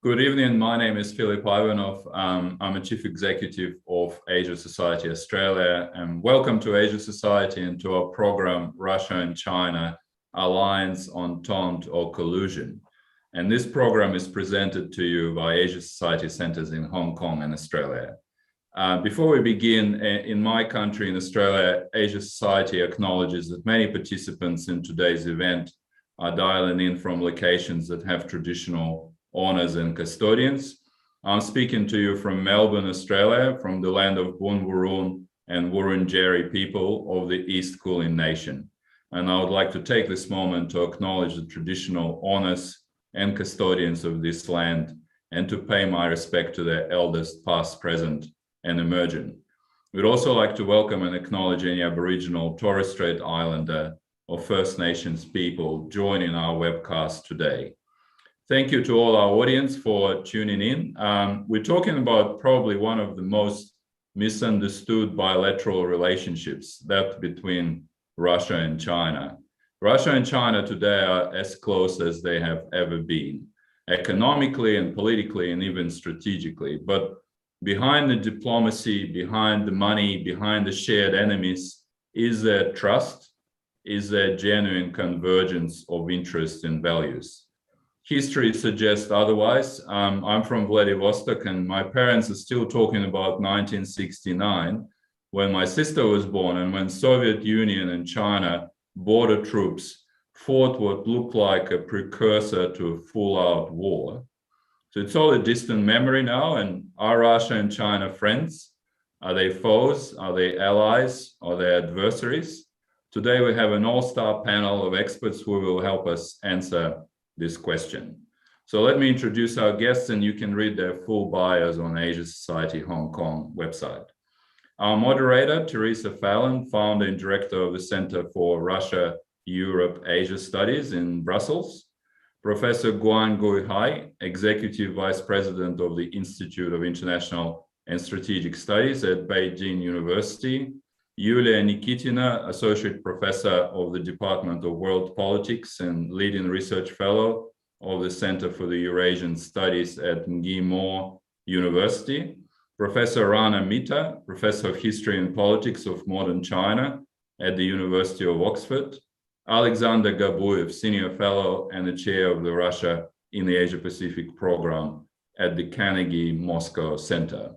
Good evening. My name is Filip Ivanov. I'm a Chief Executive of Asia Society Australia, and welcome to Asia Society and to our program Russia and China Alliance, Entente or Collusion. And this program is presented to you by Asia Society centers in Hong Kong and Australia. Before we begin, in my country, in Australia, Asia Society acknowledges that many participants in today's event are dialing in from locations that have traditional owners and custodians. I'm speaking to you from Melbourne, Australia, from the land of Boonwurrung and Wurundjeri people of the East Kulin Nation. And I would like to take this moment to acknowledge the traditional owners and custodians of this land and to pay my respect to their elders past, present, and emerging. We'd also like to welcome and acknowledge any Aboriginal Torres Strait Islander or First Nations people joining our webcast today. Thank you to all our audience for tuning in. We're talking about probably one of the most misunderstood bilateral relationships, that between Russia and China. Russia and China today are as close as they have ever been, economically and politically and even strategically. But behind the diplomacy, behind the money, behind the shared enemies, is there trust? Is there genuine convergence of interests and values? History suggests otherwise. I'm from Vladivostok, and my parents are still talking about 1969, when my sister was born, and when Soviet Union and China border troops fought what looked like a precursor to a full-out war. So it's all a distant memory now. And are Russia and China friends? Are they foes? Are they allies? Are they adversaries? Today we have an all-star panel of experts who will help us answer this question. So let me introduce our guests, and you can read their full bios on Asia Society Hong Kong website. Our moderator, Theresa Fallon, founder and director of the Center for Russia, Europe, Asia Studies in Brussels. Professor Guan Guihai, executive vice president of the Institute of International and Strategic Studies at Beijing University. Yulia Nikitina, Associate Professor of the Department of World Politics and leading research fellow of the Center for the Eurasian Studies at MGIMO University. Professor Rana, Professor of History and Politics of Modern China at the University of Oxford. Alexander Gabuev, Senior Fellow and the Chair of the Russia in the Asia Pacific Program at the Carnegie Moscow Center.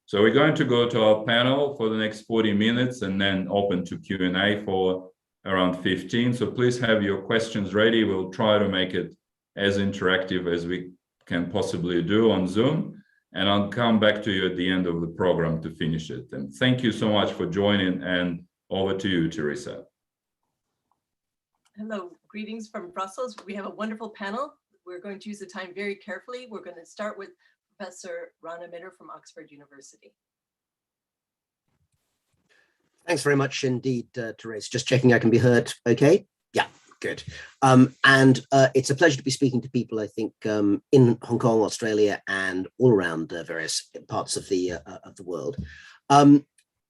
So we're going to go to our panel for the next 40 minutes and then open to Q&A for around 15. So please have your questions ready. We'll try to make it as interactive as we can possibly do on Zoom. And I'll come back to you at the end of the program to finish it. And thank you so much for joining, and over to you, Theresa. Hello, greetings from Brussels. We have a wonderful panel. We're going to use the time very carefully. We're going to start with Professor Rana from Oxford University. Thanks very much indeed, Therese. Just checking I can be heard okay? Yeah, good. It's a pleasure to be speaking to people, I think, in Hong Kong, Australia, and all around various parts of the world.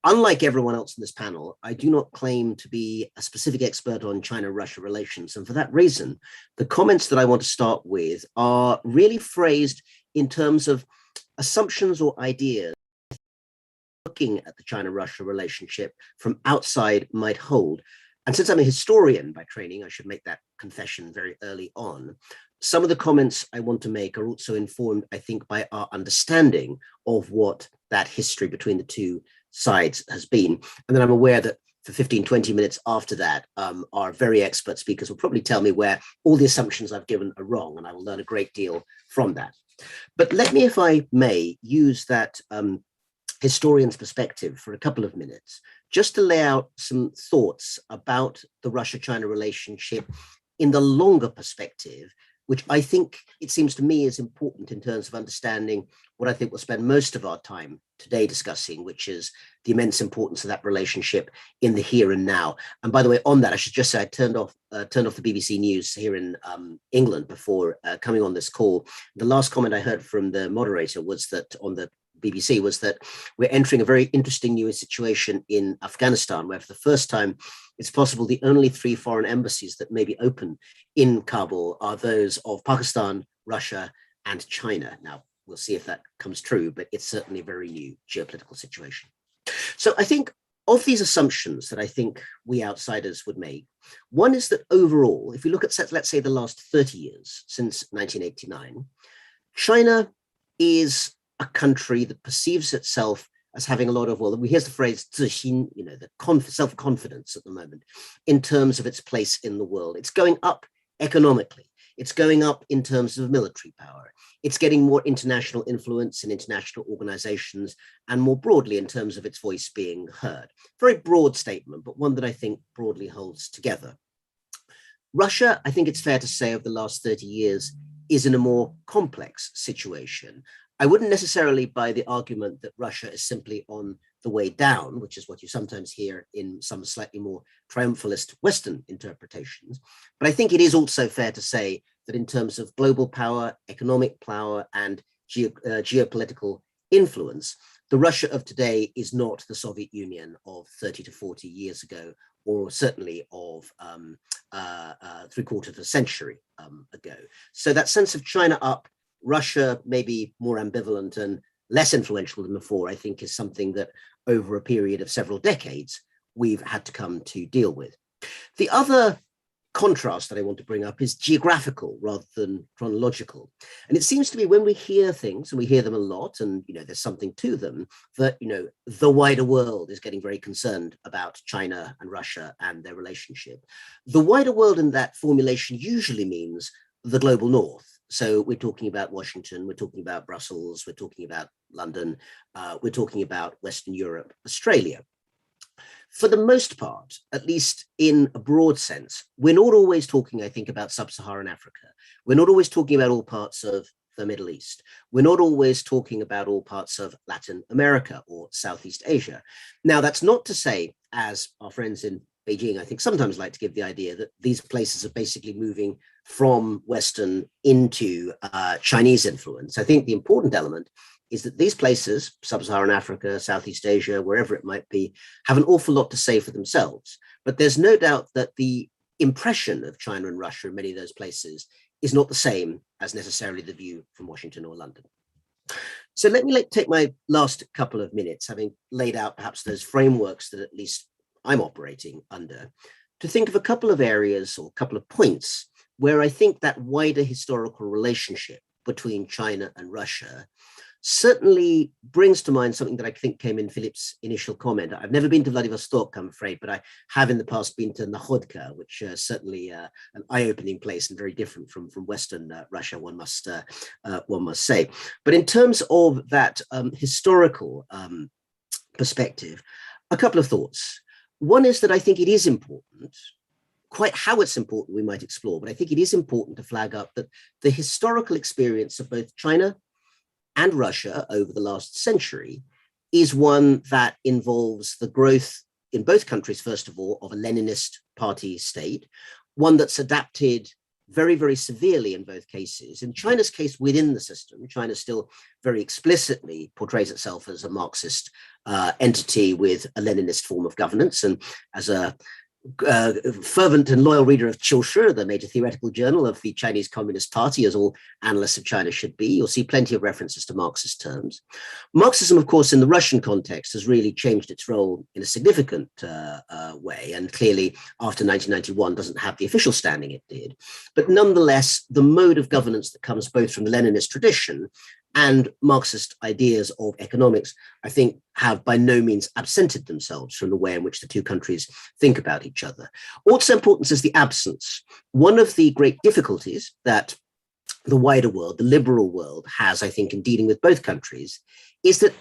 Unlike everyone else in this panel, I do not claim to be a specific expert on China-Russia relations. And for that reason, the comments that I want to start with are really phrased in terms of assumptions or ideas looking at the China-Russia relationship from outside might hold. And since I'm a historian by training, I should make that confession very early on. Some of the comments I want to make are also informed, I think, by our understanding of what that history between the two sides has been. And then I'm aware that for 15, 20 minutes after that, our very expert speakers will probably tell me where all the assumptions I've given are wrong, and I will learn a great deal from that. But let me, if I may, use that historian's perspective for a couple of minutes, just to lay out some thoughts about the Russia-China relationship in the longer perspective, which I think it seems to me is important in terms of understanding what I think we'll spend most of our time today discussing, which is the immense importance of that relationship in the here and now. And by the way, on that, I should just say I turned off the BBC News here in England before coming on this call. The last comment I heard from the moderator was that on the BBC was that we're entering a very interesting new situation in Afghanistan, where for the first time, it's possible the only 3 foreign embassies that may be open in Kabul are those of Pakistan, Russia, and China. Now, we'll see if that comes true, but it's certainly a very new geopolitical situation. So I think of these assumptions that I think we outsiders would make, one is that overall, if we look at, let's say, the last 30 years since 1989, China is a country that perceives itself as having a lot of, well, here's the phrase, 自信, the self-confidence at the moment in terms of its place in the world. It's going up economically. It's going up in terms of military power. It's getting more international influence in international organizations, and more broadly in terms of its voice being heard. Very broad statement, but one that I think broadly holds together. Russia, I think it's fair to say, over the last 30 years, is in a more complex situation. I wouldn't necessarily buy the argument that Russia is simply on the way down, which is what you sometimes hear in some slightly more triumphalist Western interpretations. But I think it is also fair to say that in terms of global power, economic power, and geopolitical influence, the Russia of today is not the Soviet Union of 30 to 40 years ago, or certainly of 3/4 of a century ago. So that sense of China up, Russia maybe more ambivalent and less influential than before, I think is something that over a period of several decades, we've had to come to deal with. The other contrast that I want to bring up is geographical rather than chronological. And it seems to me when we hear things, and we hear them a lot, and there's something to them, that the wider world is getting very concerned about China and Russia and their relationship. The wider world in that formulation usually means the global north. So we're talking about Washington, we're talking about Brussels, we're talking about London, we're talking about Western Europe, Australia. For the most part, at least in a broad sense, we're not always talking, I think, about sub-Saharan Africa. We're not always talking about all parts of the Middle East. We're not always talking about all parts of Latin America or Southeast Asia. Now, that's not to say, as our friends in Beijing, I think, sometimes like to give the idea that these places are basically moving from Western into Chinese influence. I think the important element is that these places, sub-Saharan Africa, Southeast Asia, wherever it might be, have an awful lot to say for themselves. But there's no doubt that the impression of China and Russia in many of those places is not the same as necessarily the view from Washington or London. So let me take my last couple of minutes, having laid out perhaps those frameworks that at least I'm operating under, to think of a couple of areas or a couple of points where I think that wider historical relationship between China and Russia certainly brings to mind something that I think came in Philip's initial comment. I've never been to Vladivostok, I'm afraid, but I have in the past been to Nakhodka, which is certainly an eye-opening place and very different from Western Russia, one must say. But in terms of that historical perspective, a couple of thoughts. One is that I think it is important, quite how it's important we might explore, but I think it is important to flag up that the historical experience of both China and Russia over the last century is one that involves the growth in both countries, first of all, of a Leninist party state, one that's adapted very, very severely in both cases. In China's case, within the system, China still very explicitly portrays itself as a Marxist entity with a Leninist form of governance. And as a fervent and loyal reader of Qiushi, the major theoretical journal of the Chinese Communist Party, as all analysts of China should be, you'll see plenty of references to Marxist terms. Marxism, of course, in the Russian context has really changed its role in a significant way, and clearly after 1991 doesn't have the official standing it did. But nonetheless, the mode of governance that comes both from the Leninist tradition and Marxist ideas of economics, I think, have by no means absented themselves from the way in which the two countries think about each other. Also important is the absence. One of the great difficulties that the wider world, the liberal world, has, I think, in dealing with both countries, is that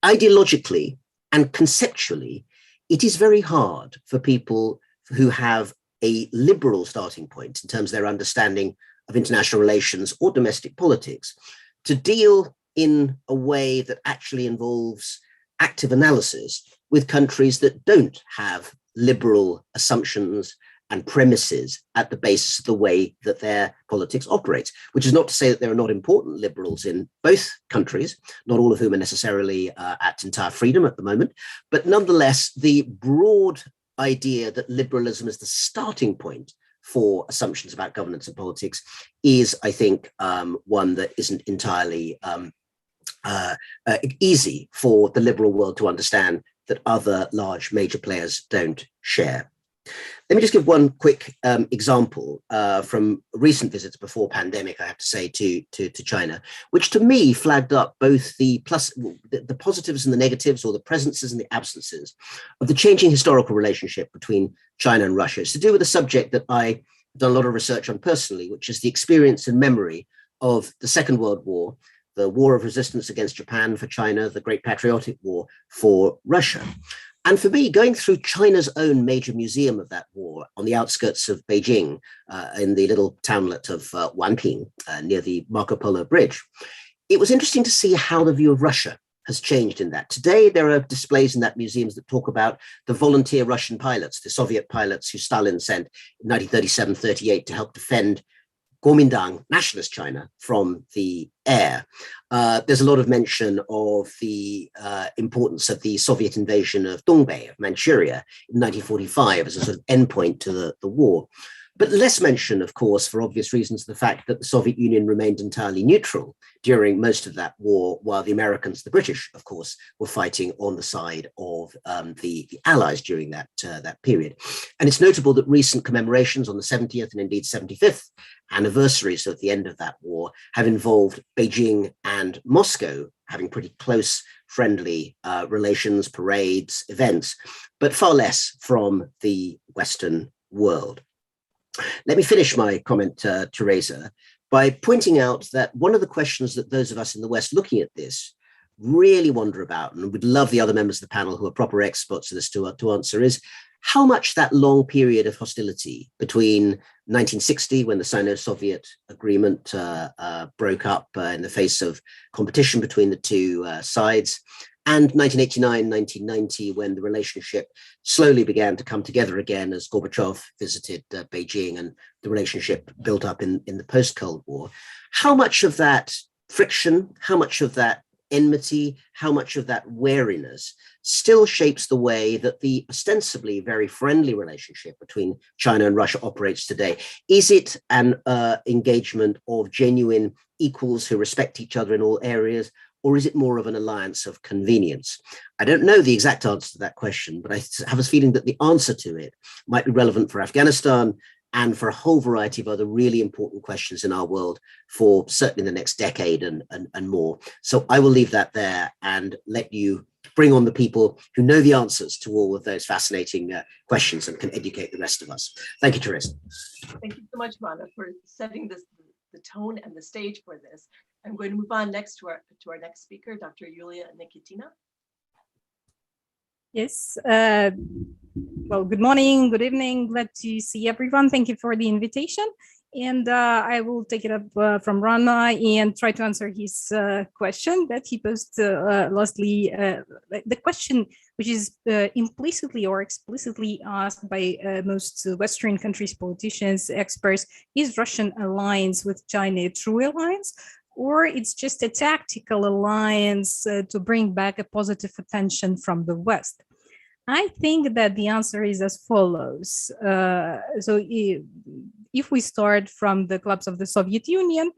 ideologically and conceptually, it is very hard for people who have a liberal starting point in terms of their understanding of international relations or domestic politics to deal in a way that actually involves active analysis with countries that don't have liberal assumptions and premises at the basis of the way that their politics operates, which is not to say that there are not important liberals in both countries, not all of whom are necessarily at entire freedom at the moment, but nonetheless, the broad idea that liberalism is the starting point for assumptions about governance and politics is, I think, one that isn't entirely easy for the liberal world to understand, that other large major players don't share. Let me just give one quick example from recent visits before pandemic, I have to say, to China, which to me flagged up both the positives and the negatives, or the presences and the absences, of the changing historical relationship between China and Russia. It's to do with a subject that I've done a lot of research on personally, which is the experience and memory of the Second World War, the War of Resistance against Japan for China, the Great Patriotic War for Russia. And for me, going through China's own major museum of that war on the outskirts of Beijing, in the little townlet of Wanping, near the Marco Polo Bridge, it was interesting to see how the view of Russia has changed in that. Today, there are displays in that museums that talk about the volunteer Russian pilots, the Soviet pilots who Stalin sent in 1937-38 to help defend Kuomintang, nationalist China, from the air. There's a lot of mention of the importance of the Soviet invasion of Dongbei, of Manchuria, in 1945 as a sort of endpoint to the war. But less mention, of course, for obvious reasons, the fact that the Soviet Union remained entirely neutral during most of that war, while the Americans, the British, of course, were fighting on the side of the Allies during that period. And it's notable that recent commemorations on the 70th and indeed 75th anniversaries of the end of that war have involved Beijing and Moscow having pretty close, friendly relations, parades, events, but far less from the Western world. Let me finish my comment, Theresa, by pointing out that one of the questions that those of us in the West looking at this really wonder about, and would love the other members of the panel who are proper experts of this to answer, is how much that long period of hostility between 1960, when the Sino-Soviet agreement broke up in the face of competition between the two sides, and 1989, 1990, when the relationship slowly began to come together again as Gorbachev visited Beijing and the relationship built up in the post-Cold War. How much of that friction, how much of that enmity, how much of that wariness still shapes the way that the ostensibly very friendly relationship between China and Russia operates today? Is it an engagement of genuine equals who respect each other in all areas? Or is it more of an alliance of convenience? I don't know the exact answer to that question, but I have a feeling that the answer to it might be relevant for Afghanistan and for a whole variety of other really important questions in our world for certainly the next decade and more. So I will leave that there and let you bring on the people who know the answers to all of those fascinating questions and can educate the rest of us. Thank you, Theresa. Thank you so much, Rana, for setting the tone and the stage for this. I'm going to move on next to our next speaker, Dr. Yulia Nikitina. Yes. Well, good morning, good evening. Glad to see everyone. Thank you for the invitation. And I will take it up from Rana and try to answer his question that he posed lastly. The question, which is implicitly or explicitly asked by most Western countries, politicians, experts, is Russian alliance with China a true alliance? Or it's just a tactical alliance to bring back a positive attention from the West? I think that the answer is as follows. So if we start from the collapse of the Soviet Union,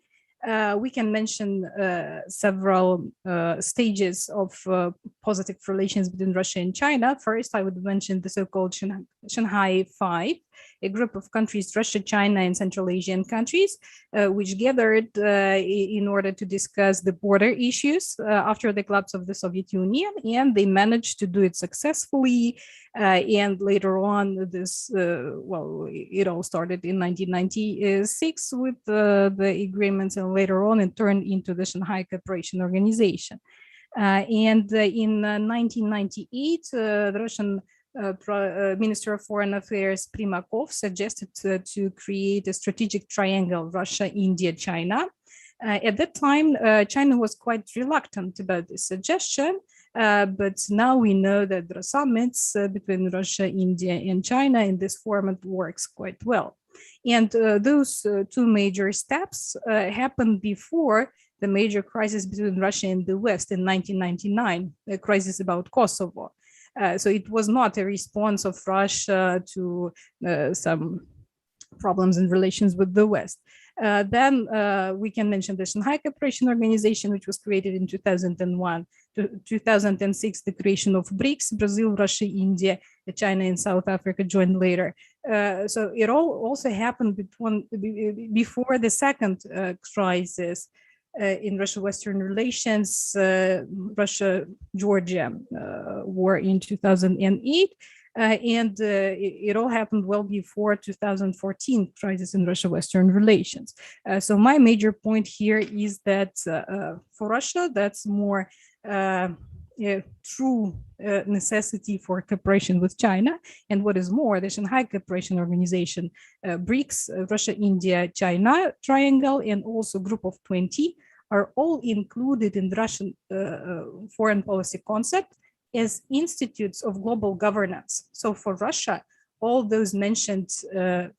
we can mention several stages of positive relations between Russia and China. First, I would mention the so-called Shanghai Five, a group of countries, Russia, China, and Central Asian countries, which gathered in order to discuss the border issues after the collapse of the Soviet Union, and they managed to do it successfully. And later on, this, well, it all started in 1996 with the agreements, and later on it turned into the Shanghai Cooperation Organization. And in 1998, the Russian Minister of Foreign Affairs Primakov suggested to create a strategic triangle, Russia, India, China. At that time, China was quite reluctant about this suggestion, but now we know that there are summits between Russia, India, and China, and this format works quite well. And those two major steps happened before the major crisis between Russia and the West in 1999, a crisis about Kosovo. So it was not a response of Russia to some problems in relations with the West. Then we can mention the Shanghai Cooperation Organization, which was created in 2001. 2006, the creation of BRICS, Brazil, Russia, India, China, and South Africa joined later. So it all also happened before the second crisis in Russia-Western relations, Russia-Georgia war in 2008. And it all happened well before 2014 crisis in Russia-Western relations. So my major point here is that for Russia, that's more true necessity for cooperation with China. And what is more, the Shanghai Cooperation Organization, BRICS, Russia, India, China triangle, and also group of 20 are all included in the Russian foreign policy concept as institutes of global governance. So for Russia, all those mentioned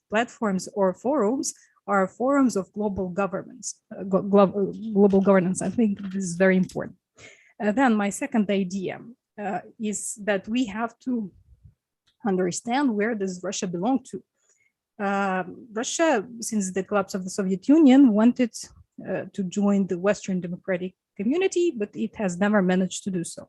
platforms or forums are forums of global governments, global governance. I think this is very important. Then my second idea is that we have to understand where does Russia belong to. Russia, since the collapse of the Soviet Union, wanted to join the Western democratic community, but it has never managed to do so.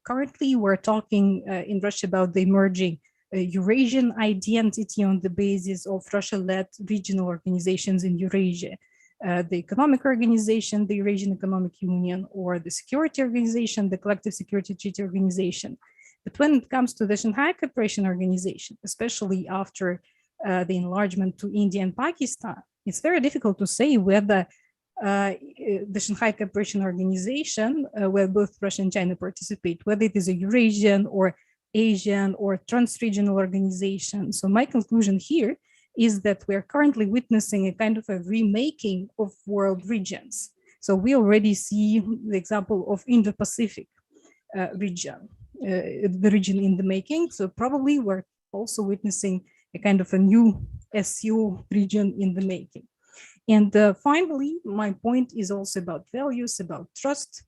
Currently, we're talking in Russia about the emerging Eurasian identity on the basis of Russia-led regional organizations in Eurasia. The Economic Organization, the Eurasian Economic Union, or the Security Organization, the Collective Security Treaty Organization. But when it comes to the Shanghai Cooperation Organization, especially after the enlargement to India and Pakistan, it's very difficult to say whether the Shanghai Cooperation Organization, where both Russia and China participate, whether it is a Eurasian or Asian or trans-regional organization. So my conclusion here is that we're currently witnessing a kind of a remaking of world regions. So we already see the example of Indo-Pacific region, the region in the making. So probably we're also witnessing a kind of a new SCO region in the making. And finally, my point is also about values, about trust,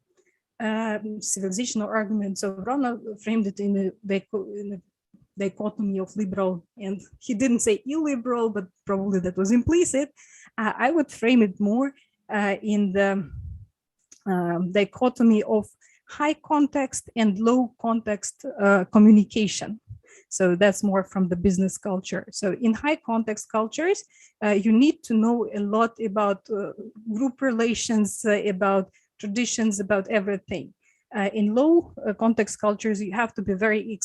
civilizational arguments. So Rana framed it in a dichotomy of liberal, and he didn't say illiberal, but probably that was implicit. I would frame it more in the dichotomy of high context and low context communication. So that's more from the business culture. So in high context cultures, you need to know a lot about group relations, about traditions, about everything. In low context cultures, you have to be very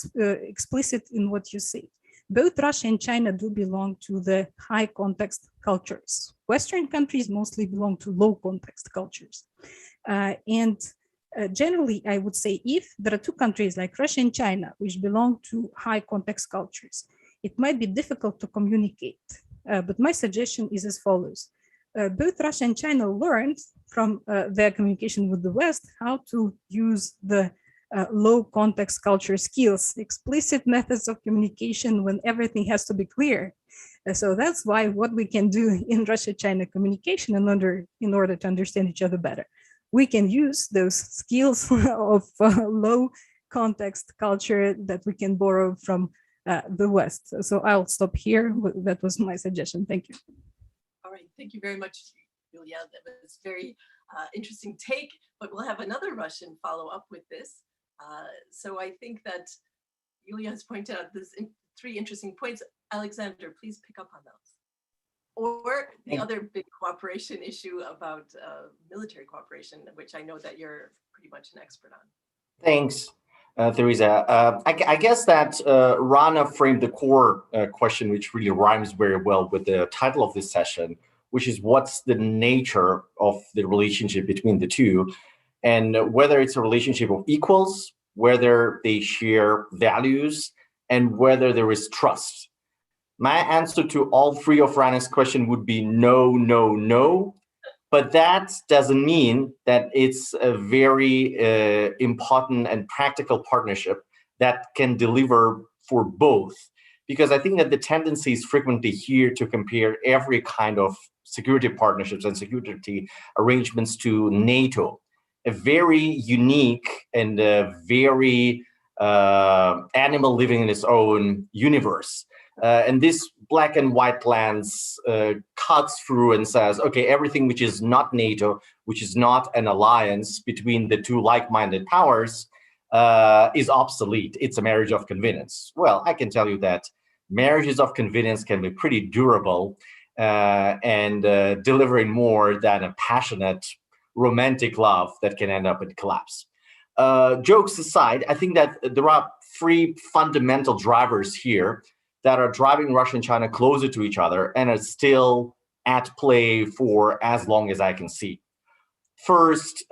explicit in what you say. Both Russia and China do belong to the high context cultures. Western countries mostly belong to low context cultures. Generally, I would say if there are two countries like Russia and China, which belong to high context cultures, it might be difficult to communicate. But my suggestion is as follows. Both Russia and China learned from their communication with the West how to use the low context culture skills, explicit methods of communication when everything has to be clear. So that's why what we can do in Russia-China communication in order to understand each other better. We can use those skills of low context culture that we can borrow from the West. So I'll stop here. That was my suggestion. Thank you. All right, thank you very much, Yulia. That was very interesting take, but we'll have another Russian follow up with this. So I think that Yulia has pointed out these three interesting points. Alexander, please pick up on those. Or the other big cooperation issue about military cooperation, which I know that you're pretty much an expert on. Thanks, Theresa. I guess that Rana framed the core question, which really rhymes very well with the title of this session, which is what's the nature of the relationship between the two, and whether it's a relationship of equals, whether they share values, and whether there is trust. My answer to all three of Rana's question would be no, no, no. But that doesn't mean that it's a very important and practical partnership that can deliver for both. Because I think that the tendency is frequently here to compare every kind of security partnerships and security arrangements to NATO, a very unique and a very animal living in its own universe. And this black and white lens cuts through and says, okay, everything which is not NATO, which is not an alliance between the two like-minded powers, is obsolete. It's a marriage of convenience. Well, I can tell you that marriages of convenience can be pretty durable and delivering more than a passionate romantic love that can end up in collapse. Jokes aside, I think that there are three fundamental drivers here that are driving Russia and China closer to each other and are still at play for as long as I can see. First,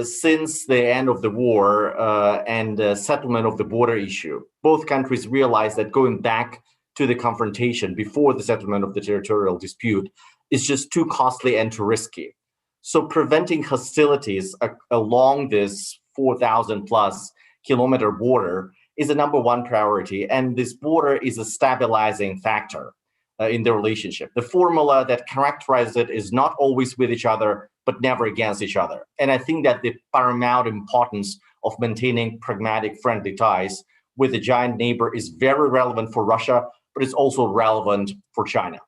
since the end of the war and settlement of the border issue, both countries realized that going back to the confrontation before the settlement of the territorial dispute is just too costly and too risky. So preventing hostilities along this 4,000 plus kilometer border is a number one priority. And this border is a stabilizing factor in the relationship. The formula that characterizes it is not always with each other, but never against each other. And I think that the paramount importance of maintaining pragmatic, friendly ties with a giant neighbor is very relevant for Russia, but it's also relevant for China.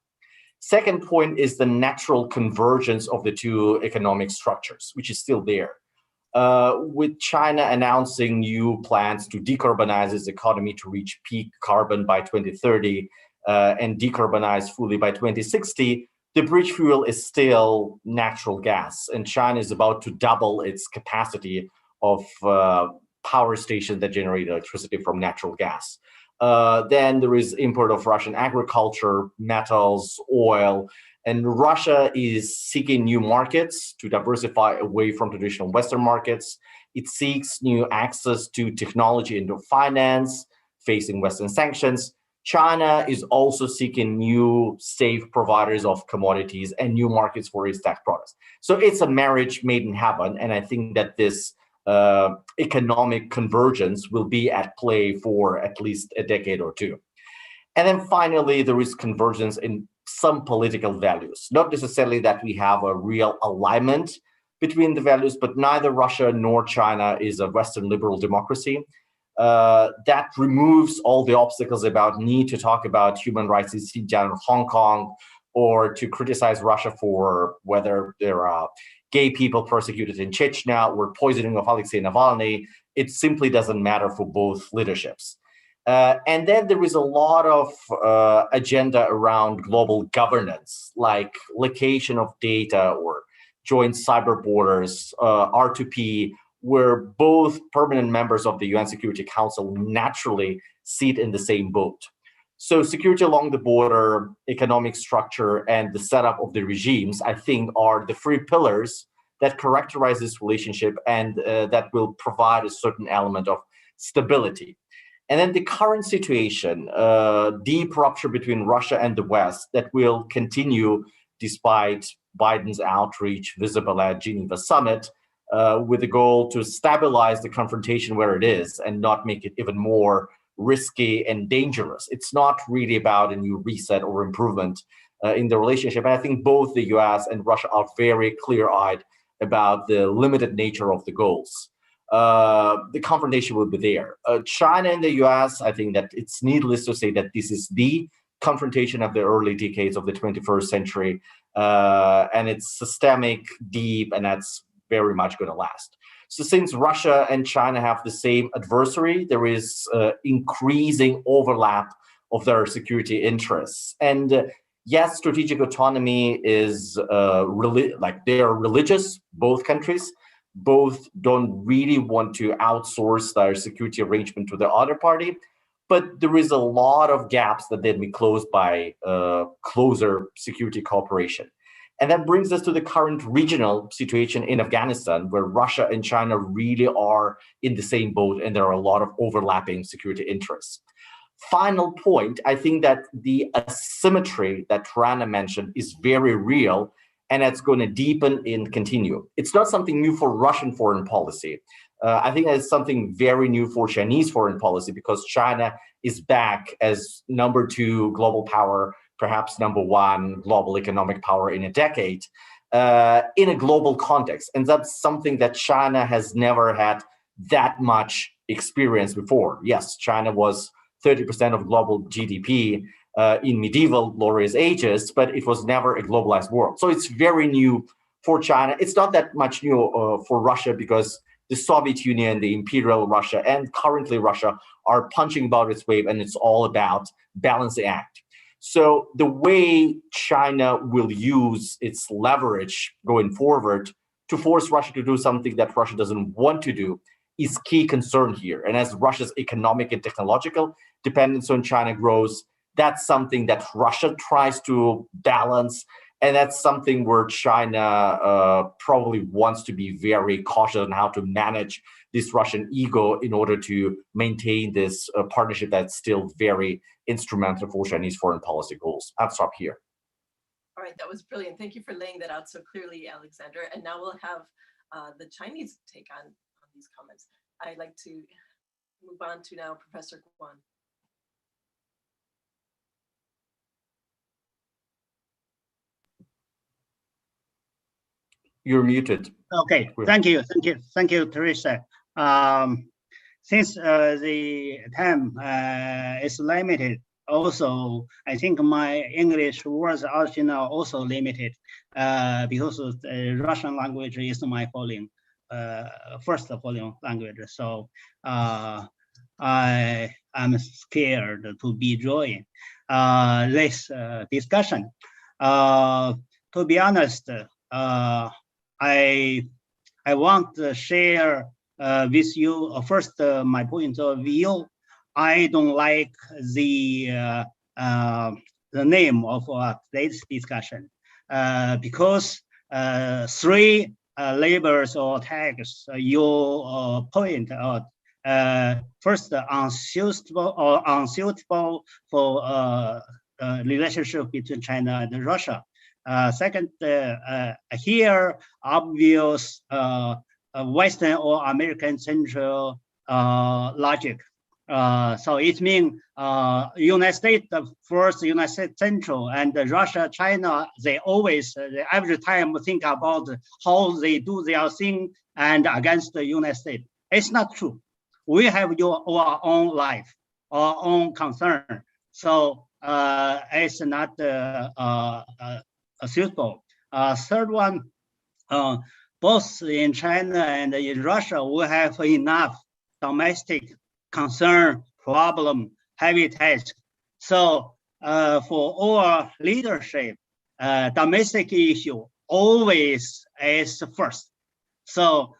Second point is the natural convergence of the two economic structures, which is still there. With China announcing new plans to decarbonize its economy to reach peak carbon by 2030 and decarbonize fully by 2060, the bridge fuel is still natural gas, and China is about to double its capacity of power stations that generate electricity from natural gas. Then there is import of Russian agriculture, metals, oil, and Russia is seeking new markets to diversify away from traditional Western markets. It seeks new access to technology and to finance, facing Western sanctions. China is also seeking new safe providers of commodities and new markets for its tech products. So it's a marriage made in heaven, and I think that this economic convergence will be at play for at least a decade or two. And then finally, there is convergence in some political values. Not necessarily that we have a real alignment between the values, but neither Russia nor China is a Western liberal democracy. That removes all the obstacles about need to talk about human rights in Xinjiang and Hong Kong, or to criticize Russia for whether there are gay people persecuted in Chechnya or poisoning of Alexei Navalny. It simply doesn't matter for both leaderships. And then there is a lot of agenda around global governance, like location of data or joint cyber borders, R2P, where both permanent members of the UN Security Council naturally sit in the same boat. So security along the border, economic structure, and the setup of the regimes, I think, are the three pillars that characterize this relationship and that will provide a certain element of stability. And then the current situation, deep rupture between Russia and the West that will continue despite Biden's outreach visible at Geneva summit, with the goal to stabilize the confrontation where it is and not make it even more risky and dangerous. It's not really about a new reset or improvement in the relationship. And I think both the US and Russia are very clear-eyed about the limited nature of the goals. The confrontation will be there. China and the US, I think that it's needless to say that this is the confrontation of the early decades of the 21st century. And it's systemic, deep, and that's very much going to last. So since Russia and China have the same adversary, there is increasing overlap of their security interests. And yes, strategic autonomy is they are religious, both countries. Both don't really want to outsource their security arrangement to the other party, but there is a lot of gaps that then be closed by closer security cooperation. And that brings us to the current regional situation in Afghanistan, where Russia and China really are in the same boat, and there are a lot of overlapping security interests. Final point, I think that the asymmetry that Rana mentioned is very real, and it's going to deepen and continue. It's not something new for Russian foreign policy. I think it's something very new for Chinese foreign policy, because China is back as number 2 global power, perhaps number 1 global economic power in a decade, in a global context. And that's something that China has never had that much experience before. Yes, China was 30% of global GDP in medieval glorious ages, but it was never a globalized world. So it's very new for China. It's not that much new for Russia, because the Soviet Union, the Imperial Russia, and currently Russia are punching above its weight, and it's all about balancing act. So the way China will use its leverage going forward to force Russia to do something that Russia doesn't want to do is key concern here. And as Russia's economic and technological dependence on China grows, that's something that Russia tries to balance. And that's something where China probably wants to be very cautious on how to manage this Russian ego in order to maintain this partnership that's still very instrumental for Chinese foreign policy goals. I'll stop here. All right, that was brilliant. Thank you for laying that out so clearly, Alexander. And now we'll have the Chinese take on these comments. I'd like to move on to now Professor Guan. You're muted. Okay, thank you, Theresa. Since the time is limited, also I think my English words arsenal also limited because Russian language is my first foreign language. So I am scared to be joining this discussion. To be honest, I want to share with you first my point of view. I don't like the name of today's discussion because three labels or tags you point out. First, unsuitable for relationship between China and Russia. Second, here obvious Western or American central logic. So it means United States first, United States central, and Russia, China, they always every time think about how they do their thing and against the United States. It's not true. We have our own life, our own concern. So it's not suitable. Third one, both in China and in Russia, we have enough domestic concern, problem, heavy task. So for our leadership, domestic issue always is first. So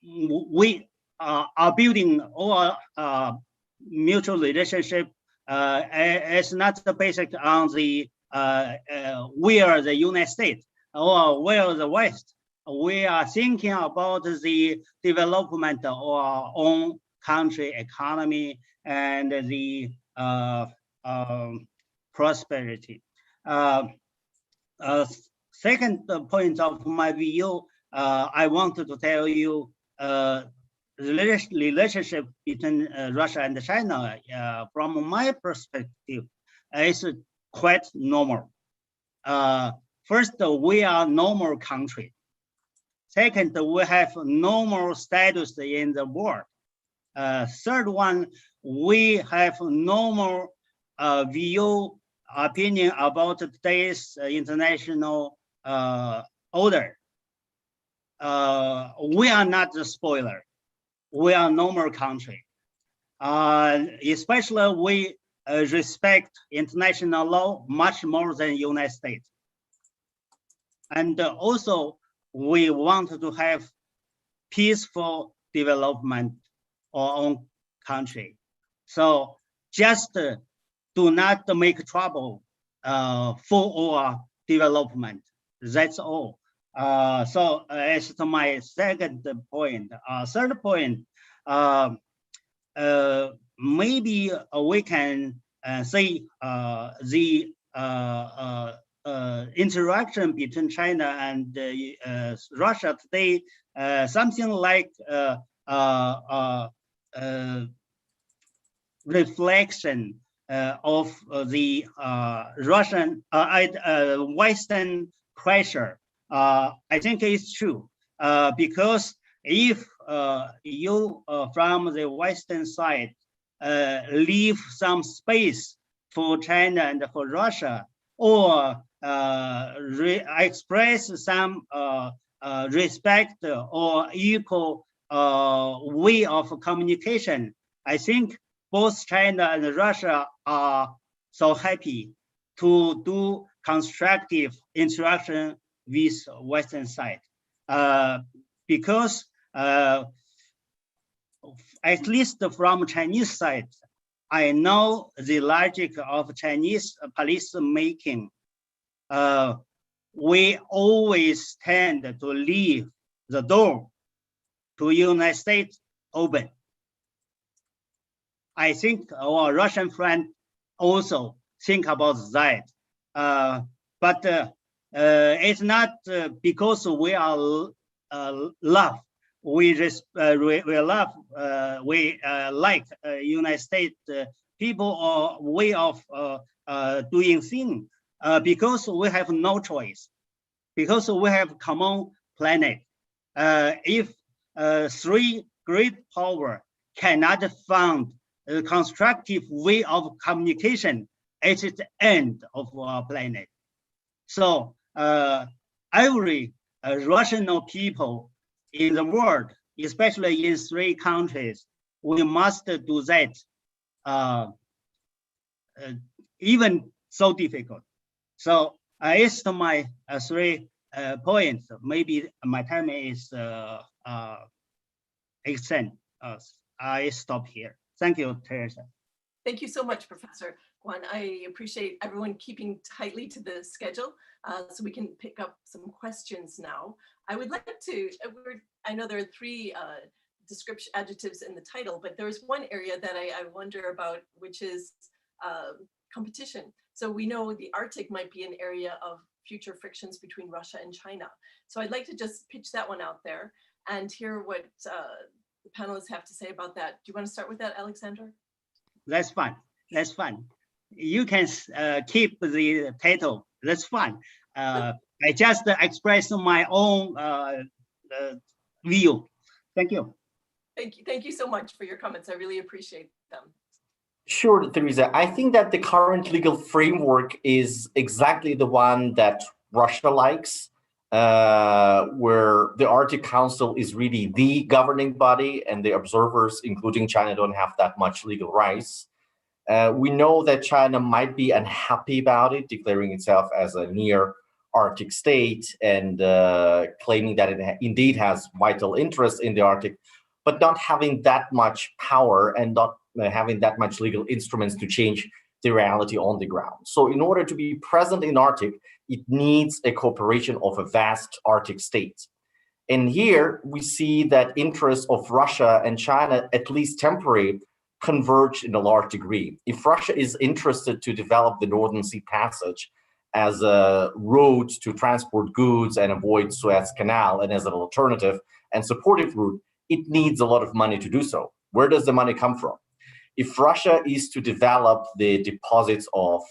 we are building our mutual relationship. It's not based on the we are the United States or we are the West. We are thinking about the development of our own country economy and the prosperity. Second point of my view, I wanted to tell you relationship between Russia and China, from my perspective, is quite normal. First, we are normal country. Second, we have normal status in the world. Third one, we have normal view, opinion about today's international order. We are not the spoiler. We are normal country. Especially we respect international law much more than United States. And also we want to have peaceful development of our own country. So just do not make trouble for our development. That's all. So as to my second point, third point, maybe we can say the interaction between China and Russia today, something like reflection of the Russian Western pressure. I think it's true because if you from the Western side leave some space for China and for Russia, or express some respect or equal way of communication, I think both China and Russia are so happy to do constructive interaction with Western side, because at least from Chinese side, I know the logic of Chinese policy making. We always tend to leave the door to United States open. I think our Russian friend also think about that, but it's not because we are love. We like United States people or way of doing things, because we have no choice, because we have common planet. If three great power cannot find a constructive way of communication, it's the end of our planet. So every rational people in the world, especially in 3 countries, we must do that, even so difficult. So it's my 3 points. Maybe my time is extended. I stop here. Thank you, Theresa. Thank you so much, Professor Guan. I appreciate everyone keeping tightly to the schedule so we can pick up some questions now. I would like to, I know there are 3 description adjectives in the title, but there's one area that I wonder about, which is competition. So we know the Arctic might be an area of future frictions between Russia and China. So I'd like to just pitch that one out there and hear what the panelists have to say about that. Do you want to start with that, Alexander? That's fine. That's fine. You can keep the title. That's fine. I just express my own view. Thank you. Thank you so much for your comments. I really appreciate them. Sure, Theresa. I think that the current legal framework is exactly the one that Russia likes, where the Arctic Council is really the governing body and the observers, including China, don't have that much legal rights. We know that China might be unhappy about it, declaring itself as a near Arctic state and claiming that it indeed has vital interests in the Arctic, but not having that much power and not having that much legal instruments to change the reality on the ground. So in order to be present in Arctic, it needs a cooperation of a vast Arctic state. And here we see that interests of Russia and China, at least temporary, converge in a large degree. If Russia is interested to develop the Northern Sea Passage as a road to transport goods and avoid Suez Canal and as an alternative and supportive route, it needs a lot of money to do so. Where does the money come from? If Russia is to develop the deposits of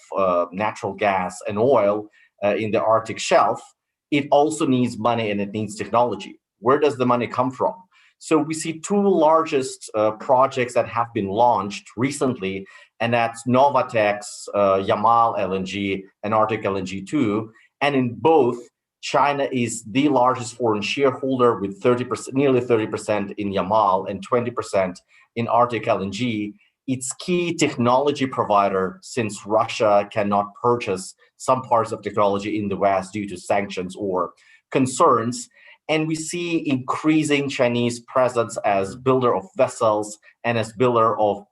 natural gas and oil in the Arctic shelf, it also needs money and it needs technology. Where does the money come from? So we see 2 largest projects that have been launched recently, and that's Novatek's Yamal LNG and Arctic LNG 2. And in both, China is the largest foreign shareholder with 30%, nearly 30% in Yamal and 20% in Arctic LNG. Its key technology provider, since Russia cannot purchase some parts of technology in the West due to sanctions or concerns. And we see increasing Chinese presence as builder of vessels and as builder of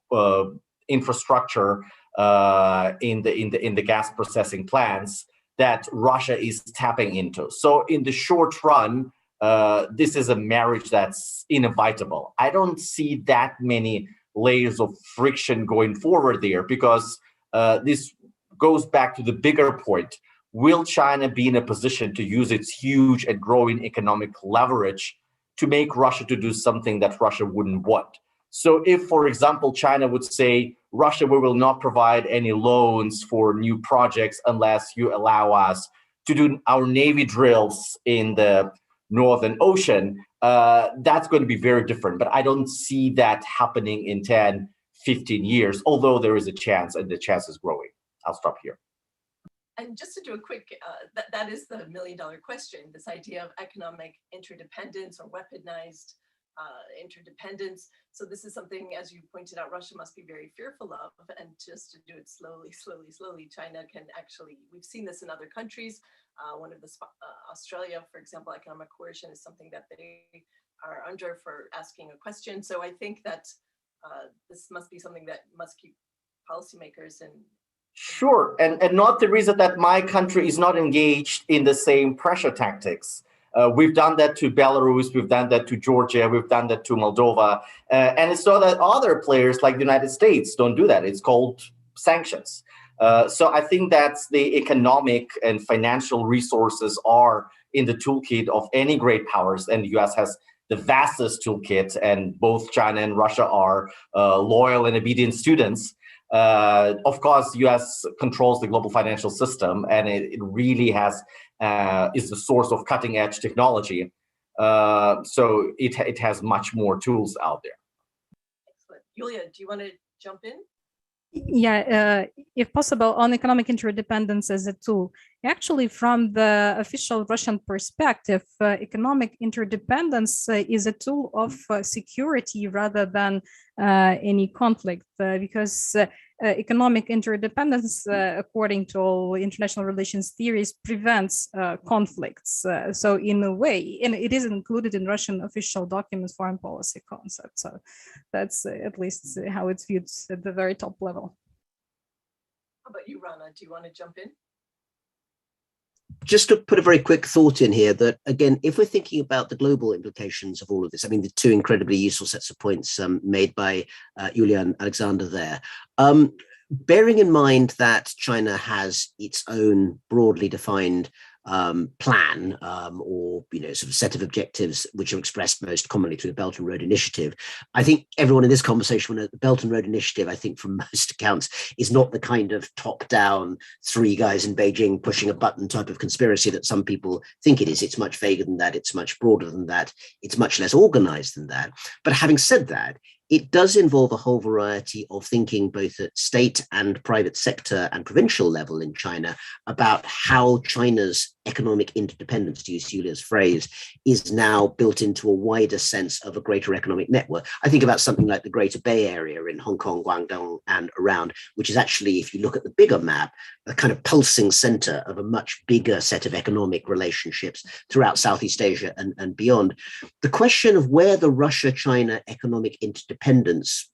infrastructure in the gas processing plants that Russia is tapping into. So in the short run, this is a marriage that's inevitable. I don't see that many layers of friction going forward there, because this goes back to the bigger point. Will China be in a position to use its huge and growing economic leverage to make Russia to do something that Russia wouldn't want? So if, for example, China would say, Russia, we will not provide any loans for new projects unless you allow us to do our Navy drills in the Northern Ocean, that's going to be very different. But I don't see that happening in 10, 15 years, although there is a chance, and the chance is growing. I'll stop here. And just to do a quick, that is the million-dollar question, this idea of economic interdependence or weaponized interdependence. So this is something, as you pointed out, Russia must be very fearful of, and just to do it slowly, China can actually, we've seen this in other countries. One of the, Australia, for example, economic coercion is something that they are under for asking a question. So I think that this must be something that must keep policymakers and Sure, and not, Theresa, that my country is not engaged in the same pressure tactics. We've done that to Belarus, we've done that to Georgia, we've done that to Moldova, and it's not that other players like the United States don't do that. It's called sanctions. So I think that the economic and financial resources are in the toolkit of any great powers, and the US has the vastest toolkit, and both China and Russia are loyal and obedient students. Of course, US controls the global financial system, and it really has is the source of cutting-edge technology. So it has much more tools out there. Excellent. Yulia, do you want to jump in? Yeah, if possible, on economic interdependence as a tool. Actually, from the official Russian perspective, economic interdependence is a tool of security rather than any conflict, because economic interdependence, according to all international relations theories, prevents conflicts. So in a way, and it is included in Russian official documents, foreign policy concept. So that's at least how it's viewed at the very top level. How about you, Rana? Do you want to jump in? Just to put a very quick thought in here that, again, if we're thinking about the global implications of all of this, I mean, the two incredibly useful sets of points made by Yulia and Alexander there, bearing in mind that China has its own broadly defined plan or sort of set of objectives which are expressed most commonly through the Belt and Road Initiative. I think everyone in this conversation will know the Belt and Road Initiative, I think from most accounts, is not the kind of top-down three guys in Beijing pushing a button type of conspiracy that some people think it is. It's much vaguer than that. It's much broader than that. It's much less organized than that. But having said that, it does involve a whole variety of thinking, both at state and private sector and provincial level in China, about how China's economic interdependence, to use Yulia's phrase, is now built into a wider sense of a greater economic network. I think about something like the Greater Bay Area in Hong Kong, Guangdong, and around, which is actually, if you look at the bigger map, a kind of pulsing center of a much bigger set of economic relationships throughout Southeast Asia and beyond. The question of where the Russia-China economic interdependence,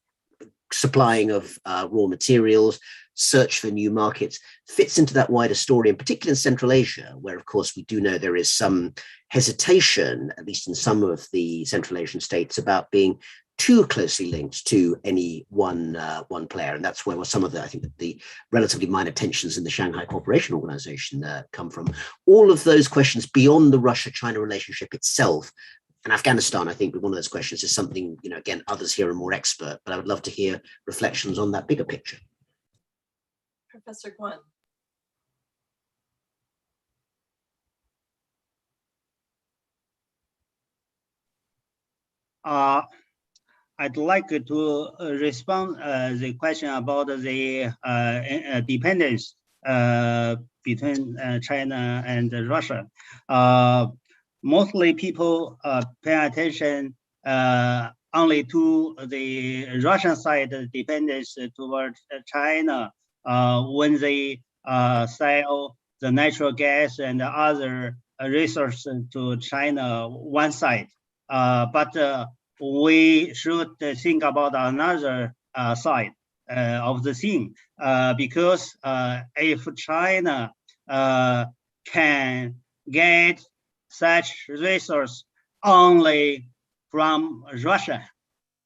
supplying of raw materials, search for new markets, fits into that wider story, and particularly in Central Asia, where, of course, we do know there is some hesitation, at least in some of the Central Asian states, about being too closely linked to any one player. And that's where some of the, I think, the relatively minor tensions in the Shanghai Cooperation Organization come from. All of those questions beyond the Russia-China relationship itself. And Afghanistan, I think, one of those questions is something, again, others here are more expert, but I would love to hear reflections on that bigger picture. Professor Guan. I'd like to respond the question about the dependence between China and Russia. Mostly people pay attention only to the Russian side dependence towards China when they sell the natural gas and other resources to China one side. But we should think about another side of the thing, because if China can get such resource only from Russia,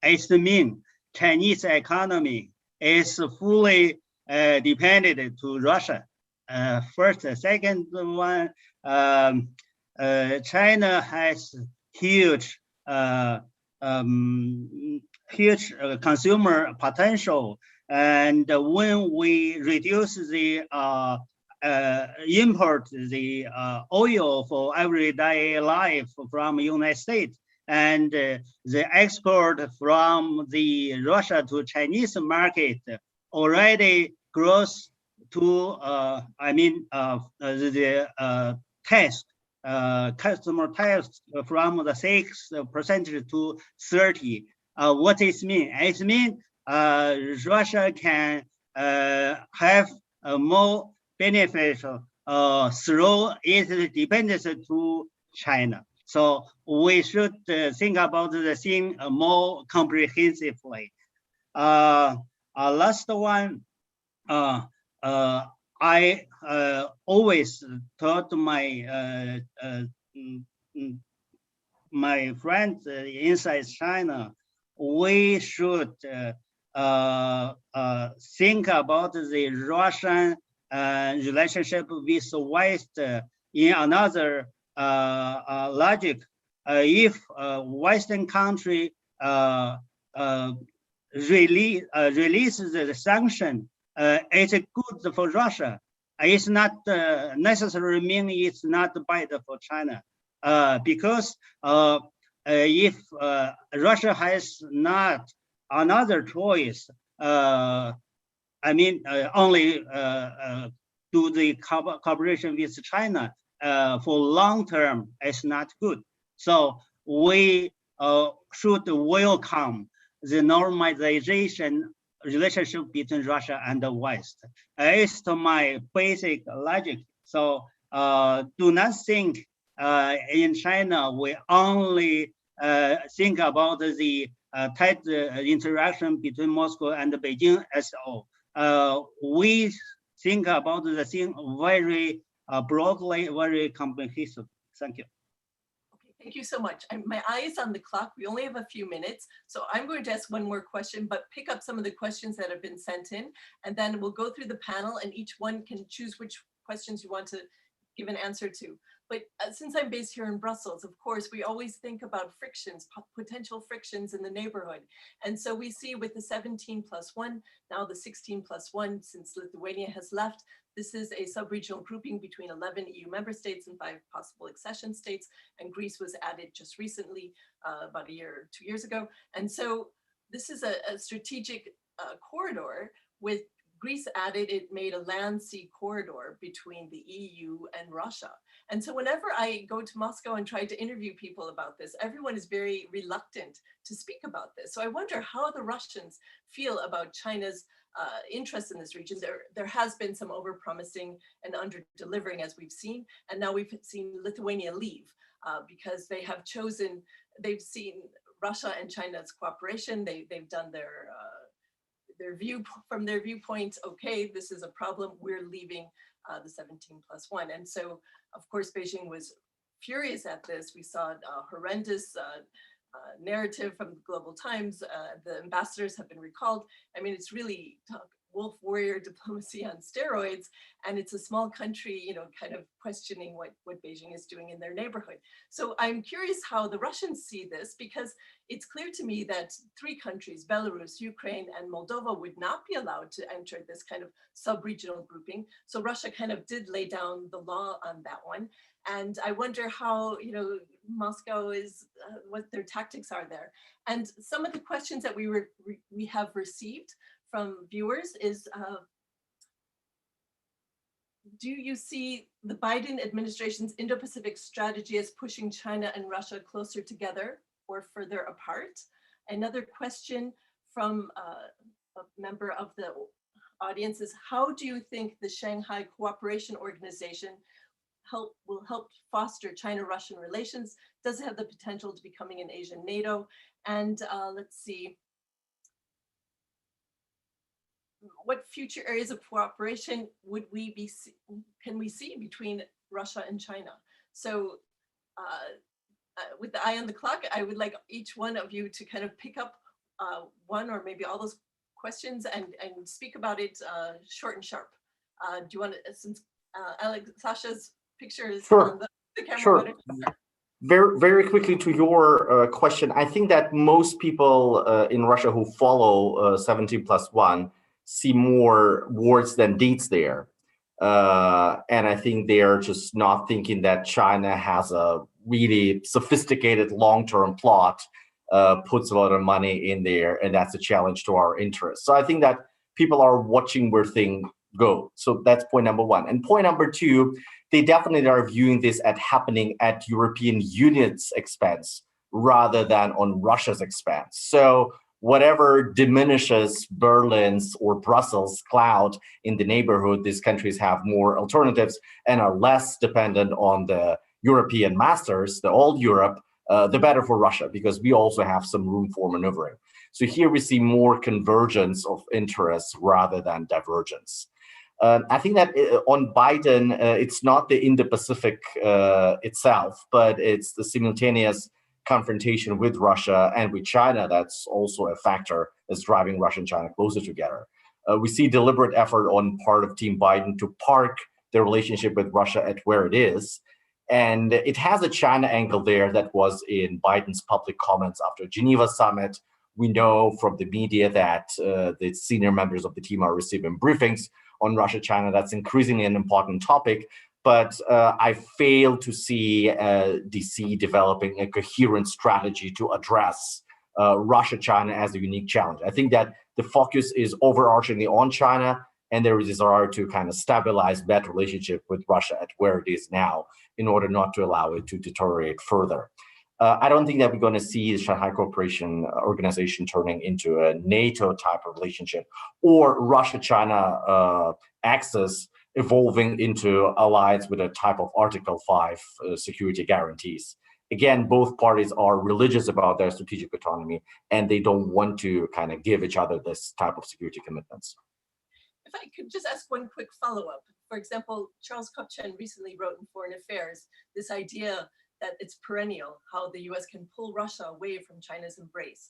it means Chinese economy is fully dependent to Russia. First, second one, China has huge consumer potential, and when we reduce the import the oil for everyday life from United States, and the export from the Russia to Chinese market already grows to, the test, customer test from the 6% to 30. What it mean? It means Russia can have more beneficial through its dependence to China. So we should think about the thing more comprehensively. Last one, I always taught my my friends inside China, we should think about the Russian relationship with the West in another logic. If Western country releases the sanction, it's good for Russia. It's not necessarily mean it's not bad for China, because if Russia has not another choice, only do the cooperation with China for long term is not good. So we should welcome the normalization relationship between Russia and the West. It's my basic logic. So do not think in China we only think about the tight interaction between Moscow and Beijing as all. We think about the thing very broadly, very comprehensive. Thank you. Okay, thank you so much. My eye is on the clock. We only have a few minutes, so I'm going to ask one more question, but pick up some of the questions that have been sent in, and then we'll go through the panel, and each one can choose which questions you want to give an answer to. But since I'm based here in Brussels, of course, we always think about frictions, potential frictions in the neighborhood. And so we see with the 17+1, now the 16+1, since Lithuania has left, this is a sub-regional grouping between 11 EU member states and 5 possible accession states. And Greece was added just recently, about a year or 2 years ago. And so this is a strategic corridor. With Greece added, it made a land-sea corridor between the EU and Russia. And so whenever I go to Moscow and try to interview people about this, everyone is very reluctant to speak about this. So I wonder how the Russians feel about China's interest in this region. There has been some overpromising and under-delivering, as we've seen. And now we've seen Lithuania leave because they have chosen, they've seen Russia and China's cooperation. They've done their view, from their viewpoint, okay, this is a problem, we're leaving the 17+1. And so, of course, Beijing was furious at this. We saw a horrendous narrative from the Global Times. The ambassadors have been recalled. I mean, it's really wolf warrior diplomacy on steroids, and it's a small country, you know, kind of questioning what Beijing is doing in their neighborhood. So I'm curious how the Russians see this, because it's clear to me that 3 countries, Belarus, Ukraine, and Moldova, would not be allowed to enter this kind of sub-regional grouping. So Russia kind of did lay down the law on that one. And I wonder how, you know, Moscow is, what their tactics are there. And some of the questions that we have received from viewers is, do you see the Biden administration's Indo-Pacific strategy as pushing China and Russia closer together or further apart? Another question from a member of the audience is, how do you think the Shanghai Cooperation Organization will help foster China-Russian relations? Does it have the potential to becoming an Asian NATO? And let's see, what future areas of cooperation can we see between Russia and China? So with the eye on the clock, I would like each one of you to kind of pick up one or maybe all those questions and speak about it short and sharp. Do you want to, since Alex, Sasha's picture is on the camera? Sure. Very, very quickly to your question, I think that most people in Russia who follow 17+1 see more words than deeds there. And I think they're just not thinking that China has a really sophisticated long-term plot puts a lot of money in there, and that's a challenge to our interests. So I think that people are watching where things go. So that's point number one. And point number two, they definitely are viewing this as happening at European Union's expense rather than on Russia's expense. So whatever diminishes Berlin's or Brussels' clout in the neighborhood, these countries have more alternatives and are less dependent on the European masters, the old Europe, the better for Russia, because we also have some room for maneuvering. So here we see more convergence of interests rather than divergence. I think that on Biden, it's not the Indo-Pacific itself, but it's the simultaneous confrontation with Russia and with China that's also a factor that's driving Russia and China closer together. We see deliberate effort on part of Team Biden to park the relationship with Russia at where it is. And it has a China angle there that was in Biden's public comments after Geneva summit. We know from the media that the senior members of the team are receiving briefings on Russia-China. That's increasingly an important topic. But I fail to see DC developing a coherent strategy to address Russia-China as a unique challenge. I think that the focus is overarchingly on China, and there is a desire to kind of stabilize that relationship with Russia at where it is now in order not to allow it to deteriorate further. I don't think that we're going to see the Shanghai Cooperation Organization turning into a NATO type of relationship or Russia-China axis evolving into alliance with a type of Article 5 security guarantees. Again, both parties are religious about their strategic autonomy, and they don't want to kind of give each other this type of security commitments. If I could just ask one quick follow-up. For example, Charles Kopchen recently wrote in Foreign Affairs this idea that it's perennial, how the US can pull Russia away from China's embrace.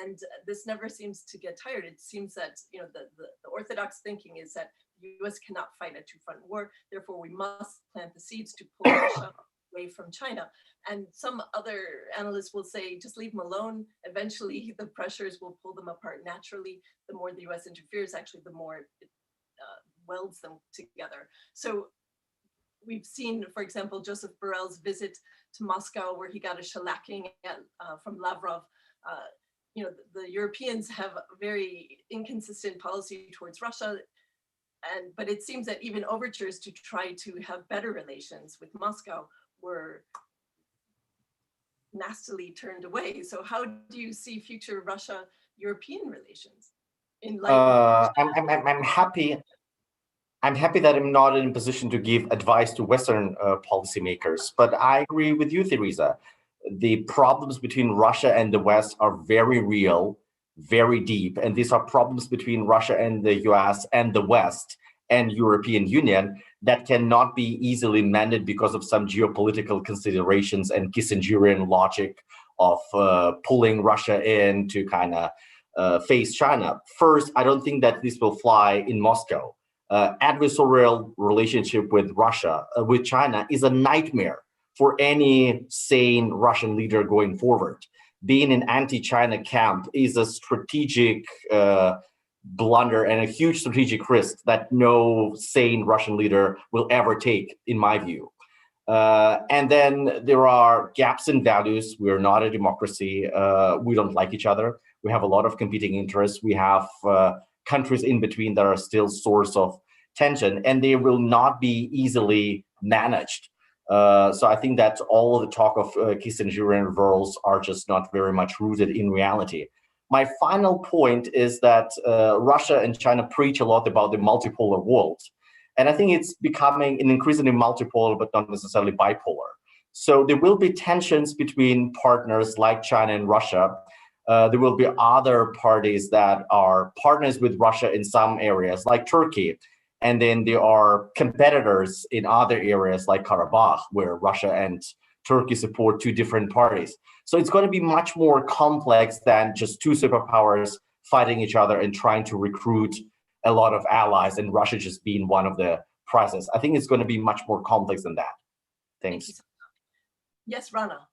And this never seems to get tired. It seems that the orthodox thinking is that the US cannot fight a two-front war, therefore we must plant the seeds to pull Russia away from China. And some other analysts will say, just leave them alone. Eventually the pressures will pull them apart naturally. The more the US interferes, actually, the more it welds them together. So we've seen, for example, Joseph Borrell's visit to Moscow, where he got a shellacking from Lavrov. The Europeans have a very inconsistent policy towards Russia, but it seems that even overtures to try to have better relations with Moscow were nastily turned away. So how do you see future Russia-European relations in light of I'm happy that I'm not in a position to give advice to Western policymakers, but I agree with you, Theresa. The problems between Russia and the West are very real, very deep, and these are problems between Russia and the US and the West and European Union that cannot be easily mended because of some geopolitical considerations and Kissingerian logic of pulling Russia in to kind of face China. First, I don't think that this will fly in Moscow. Adversarial relationship with Russia, with China, is a nightmare for any sane Russian leader going forward. Being in anti-China camp is a strategic blunder and a huge strategic risk that no sane Russian leader will ever take, in my view. And then there are gaps in values. We're not a democracy. We don't like each other. We have a lot of competing interests. We have countries in between that are still source of tension, and they will not be easily managed. So I think that all of the talk of Kissingerian worlds are just not very much rooted in reality. My final point is that Russia and China preach a lot about the multipolar world. And I think it's becoming an increasingly multipolar, but not necessarily bipolar. So there will be tensions between partners like China and Russia. There will be other parties that are partners with Russia in some areas, like Turkey. And then there are competitors in other areas like Karabakh, where Russia and Turkey support two different parties. So it's going to be much more complex than just two superpowers fighting each other and trying to recruit a lot of allies, and Russia just being one of the prizes. I think it's going to be much more complex than that. Thanks. Yes, Rana.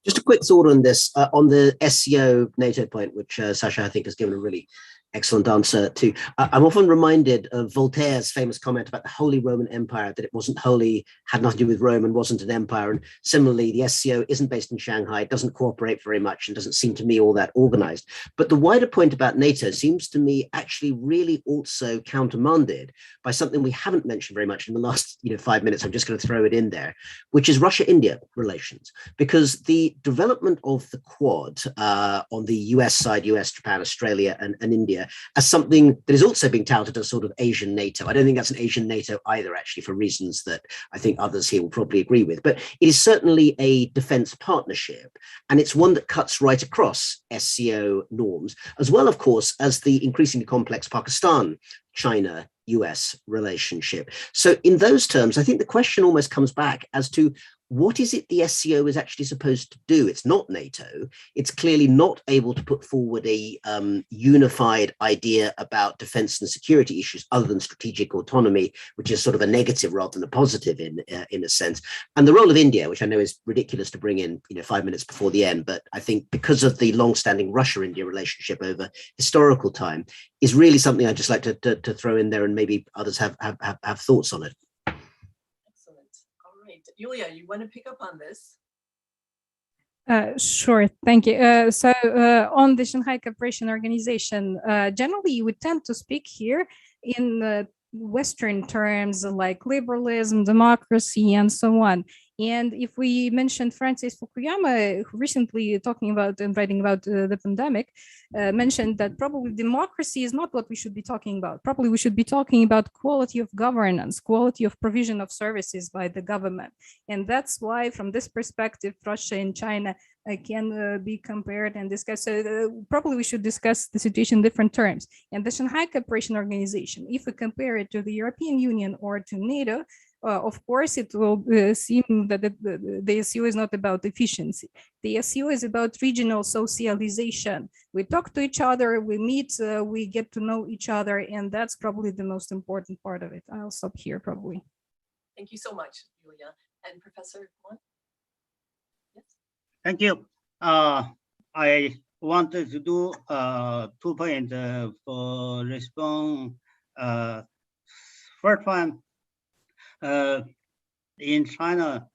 Just a quick thought on this, on the SCO NATO point, which Sasha, I think, has given a really Excellent answer too. I'm often reminded of Voltaire's famous comment about the Holy Roman Empire, that it wasn't holy, had nothing to do with Rome, and wasn't an empire. And similarly, the SCO isn't based in Shanghai, it doesn't cooperate very much, and doesn't seem to me all that organized. But the wider point about NATO seems to me actually really also countermanded by something we haven't mentioned very much in the last 5 minutes. I'm just going to throw it in there, which is Russia-India relations, because the development of the Quad on the US side, US, Japan, Australia, and India, as something that is also being touted as sort of Asian NATO. I don't think that's an Asian NATO either, actually, for reasons that I think others here will probably agree with. But it is certainly a defense partnership, and it's one that cuts right across SCO norms, as well, of course, as the increasingly complex Pakistan, China, US relationship. So in those terms, I think the question almost comes back as to what is it the SCO is actually supposed to do? It's not NATO. It's clearly not able to put forward a unified idea about defense and security issues other than strategic autonomy, which is sort of a negative rather than a positive in a sense. And the role of India, which I know is ridiculous to bring in 5 minutes before the end, but I think because of the long-standing Russia-India relationship over historical time, is really something I'd just like to throw in there, and maybe others have thoughts on it. Yulia, you want to pick up on this? Sure, thank you. So on the Shanghai Cooperation Organization, generally we tend to speak here in Western terms like liberalism, democracy, and so on. And if we mentioned Francis Fukuyama, who recently talking about and writing about the pandemic, mentioned that probably democracy is not what we should be talking about. Probably we should be talking about quality of governance, quality of provision of services by the government. And that's why, from this perspective, Russia and China can be compared and discussed. So probably we should discuss the situation in different terms. And the Shanghai Cooperation Organization, if we compare it to the European Union or to NATO, of course, it will seem that the SCO is not about efficiency. The SCO is about regional socialization. We talk to each other, we meet, we get to know each other, and that's probably the most important part of it. I'll stop here probably. Thank you so much, Yulia. And Professor Guan? Yes. Thank you. I wanted to do 2 points for response. First one, in China,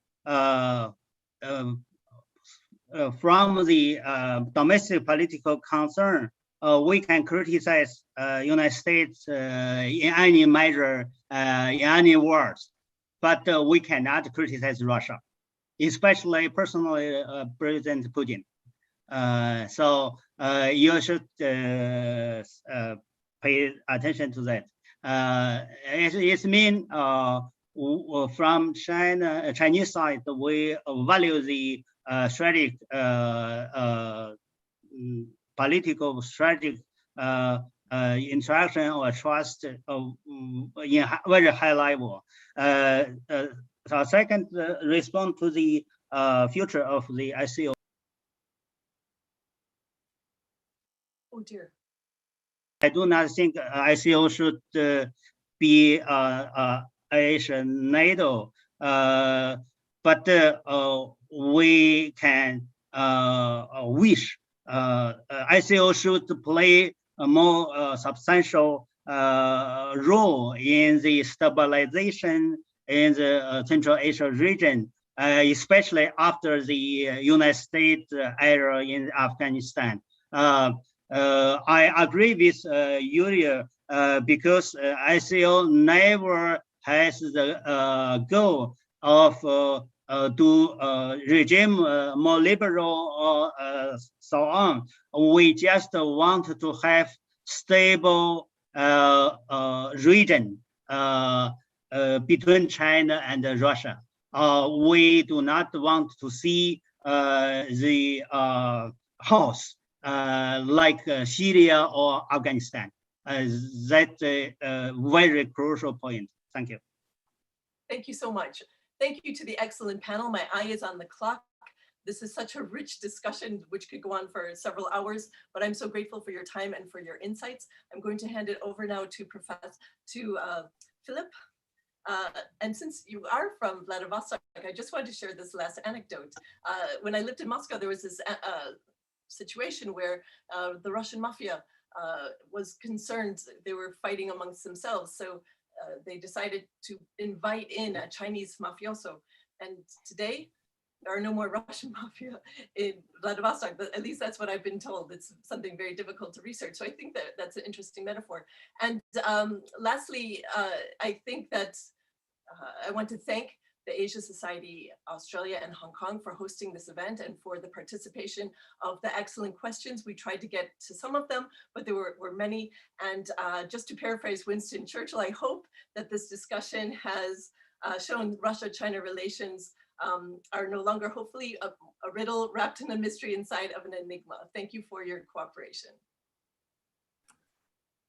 from the domestic political concern, we can criticize United States in any measure, in any words, but we cannot criticize Russia, especially personally President Putin. So you should pay attention to that. It means from Chinese side, we value the strategic, political strategic interaction or trust in very high level. So second, respond to the future of the SCO. Oh dear. I do not think SCO should be Asian NATO, but we can wish SCO should play a more substantial role in the stabilization in the Central Asia region, especially after the United States era in Afghanistan. I agree with Yulia because SCO never has the goal of do regime more liberal or so on. We just want to have stable region between China and Russia. We do not want to see the house like Syria or Afghanistan. That's a very crucial point. Thank you. Thank you so much. Thank you to the excellent panel. My eye is on the clock. This is such a rich discussion, which could go on for several hours, but I'm so grateful for your time and for your insights. I'm going to hand it over now to Philip. And since you are from Vladivostok, I just wanted to share this last anecdote. When I lived in Moscow, there was this situation where the Russian mafia was concerned they were fighting amongst themselves. So they decided to invite in a Chinese mafioso. And today, there are no more Russian mafia in Vladivostok, but at least that's what I've been told. It's something very difficult to research. So I think that that's an interesting metaphor. And lastly, I think that I want to thank the Asia Society Australia and Hong Kong for hosting this event and for the participation of the excellent questions. We tried to get to some of them, but there were many. And just to paraphrase Winston Churchill, I hope that this discussion has shown Russia-China relations are no longer, hopefully, a riddle wrapped in a mystery inside of an enigma. Thank you for your cooperation.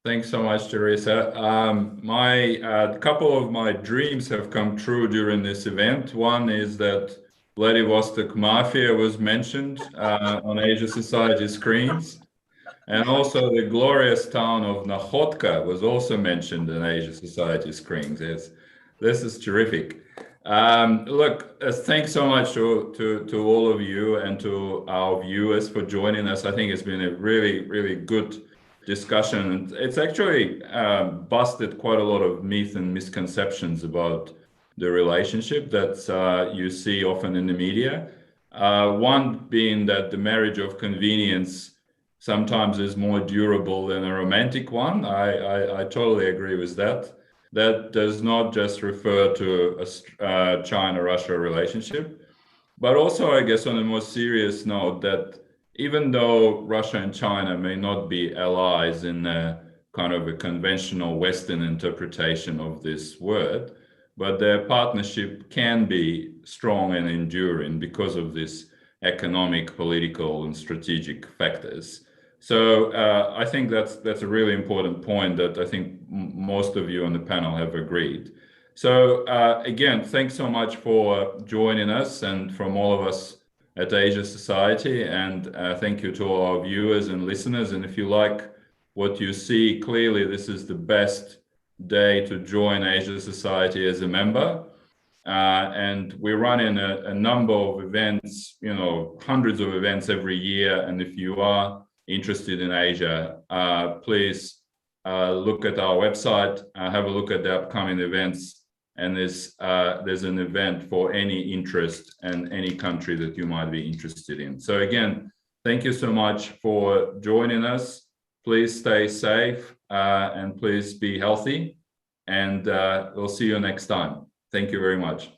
Thanks so much, Theresa. A couple of my dreams have come true during this event. One is that Vladivostok Mafia was mentioned on Asia Society screens. And also the glorious town of Nakhodka was also mentioned in Asia Society screens. This is terrific. Look, thanks so much to all of you and to our viewers for joining us. I think it's been a really, really good discussion. It's actually busted quite a lot of myths and misconceptions about the relationship that you see often in the media. One being that the marriage of convenience sometimes is more durable than a romantic one. I totally agree with that. That does not just refer to a China-Russia relationship, but also, I guess, on a more serious note, that even though Russia and China may not be allies in a kind of a conventional Western interpretation of this word, but their partnership can be strong and enduring because of these economic, political, and strategic factors. So I think that's a really important point that I think most of you on the panel have agreed. So again, thanks so much for joining us and from all of us at Asia Society, and thank you to all our viewers and listeners. And if you like what you see, clearly this is the best day to join Asia Society as a member. And we're running a number of events, hundreds of events every year. And if you are interested in Asia, please look at our website, have a look at the upcoming events, and there's an event for any interest and any country that you might be interested in. So again, thank you so much for joining us. Please stay safe and please be healthy, and we'll see you next time. Thank you very much.